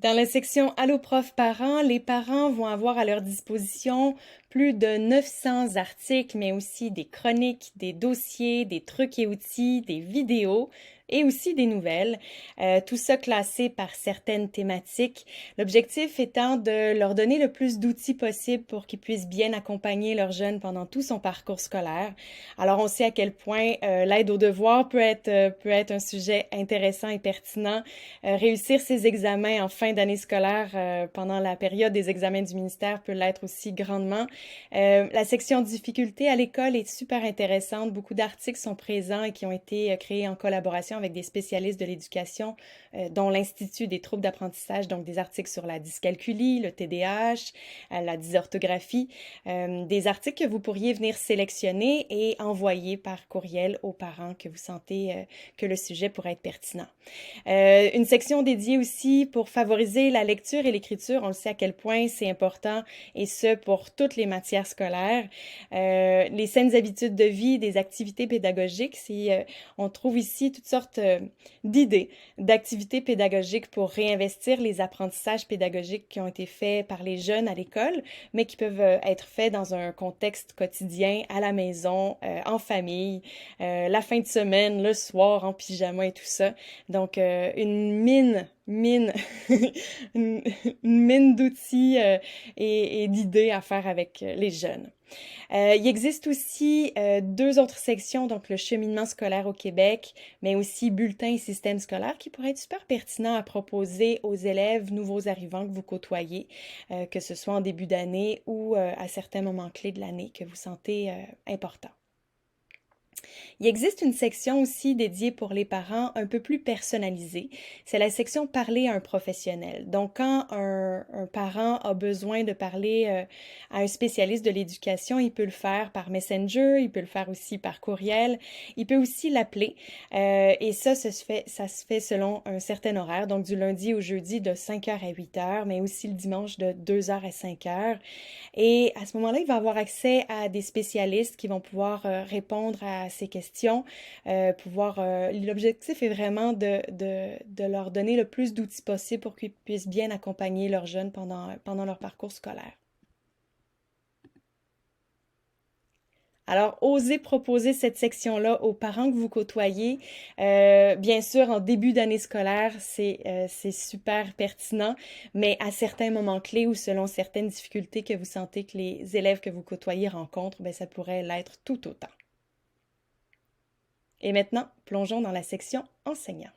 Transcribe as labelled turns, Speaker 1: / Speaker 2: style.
Speaker 1: Dans la section Allo prof parents, les parents vont avoir à leur disposition plus de 900 articles, mais aussi des chroniques, des dossiers, des trucs et outils, des vidéos et aussi des nouvelles, tout ça classé par certaines thématiques. L'objectif étant de leur donner le plus d'outils possible pour qu'ils puissent bien accompagner leurs jeunes pendant tout son parcours scolaire. Alors on sait à quel point l'aide aux devoirs peut être un sujet intéressant et pertinent. Réussir ses examens en fin d'année scolaire pendant la période des examens du ministère peut l'être aussi grandement. La section difficultés à l'école est super intéressante. Beaucoup d'articles sont présents et qui ont été créés en collaboration avec des spécialistes de l'éducation, dont l'Institut des troubles d'apprentissage, donc des articles sur la dyscalculie, le TDAH, la dysorthographie, des articles que vous pourriez venir sélectionner et envoyer par courriel aux parents que vous sentez que le sujet pourrait être pertinent. Une section dédiée aussi pour favoriser la lecture et l'écriture. On le sait à quel point c'est important et ce pour toutes les matières scolaires. Les saines habitudes de vie, des activités pédagogiques. On trouve ici toutes sortes d'idées d'activités pédagogiques pour réinvestir les apprentissages pédagogiques qui ont été faits par les jeunes à l'école, mais qui peuvent être faits dans un contexte quotidien, à la maison, en famille, la fin de semaine, le soir, en pyjama et tout ça. Donc, une mine, une mine d'outils et d'idées à faire avec les jeunes. Il existe aussi deux autres sections, donc le cheminement scolaire au Québec, mais aussi bulletins et système scolaire qui pourraient être super pertinents à proposer aux élèves nouveaux arrivants que vous côtoyez, que ce soit en début d'année ou à certains moments clés de l'année que vous sentez importants. Il existe une section aussi dédiée pour les parents un peu plus personnalisée. C'est la section Parler à un professionnel. Donc, quand un parent a besoin de parler à un spécialiste de l'éducation, il peut le faire par Messenger, il peut le faire aussi par courriel, il peut aussi l'appeler. Et ça se fait selon un certain horaire, donc du lundi au jeudi de 5h à 8h, mais aussi le dimanche de 2h à 5h. Et à ce moment-là, il va avoir accès à des spécialistes qui vont pouvoir répondre à ces questions, l'objectif est vraiment de leur donner le plus d'outils possible pour qu'ils puissent bien accompagner leurs jeunes pendant leur parcours scolaire. Alors, osez proposer cette section-là aux parents que vous côtoyez. Bien sûr, en début d'année scolaire, c'est super pertinent, mais à certains moments clés ou selon certaines difficultés que vous sentez que les élèves que vous côtoyez rencontrent, ben, ça pourrait l'être tout autant. Et maintenant, plongeons dans la section enseignants.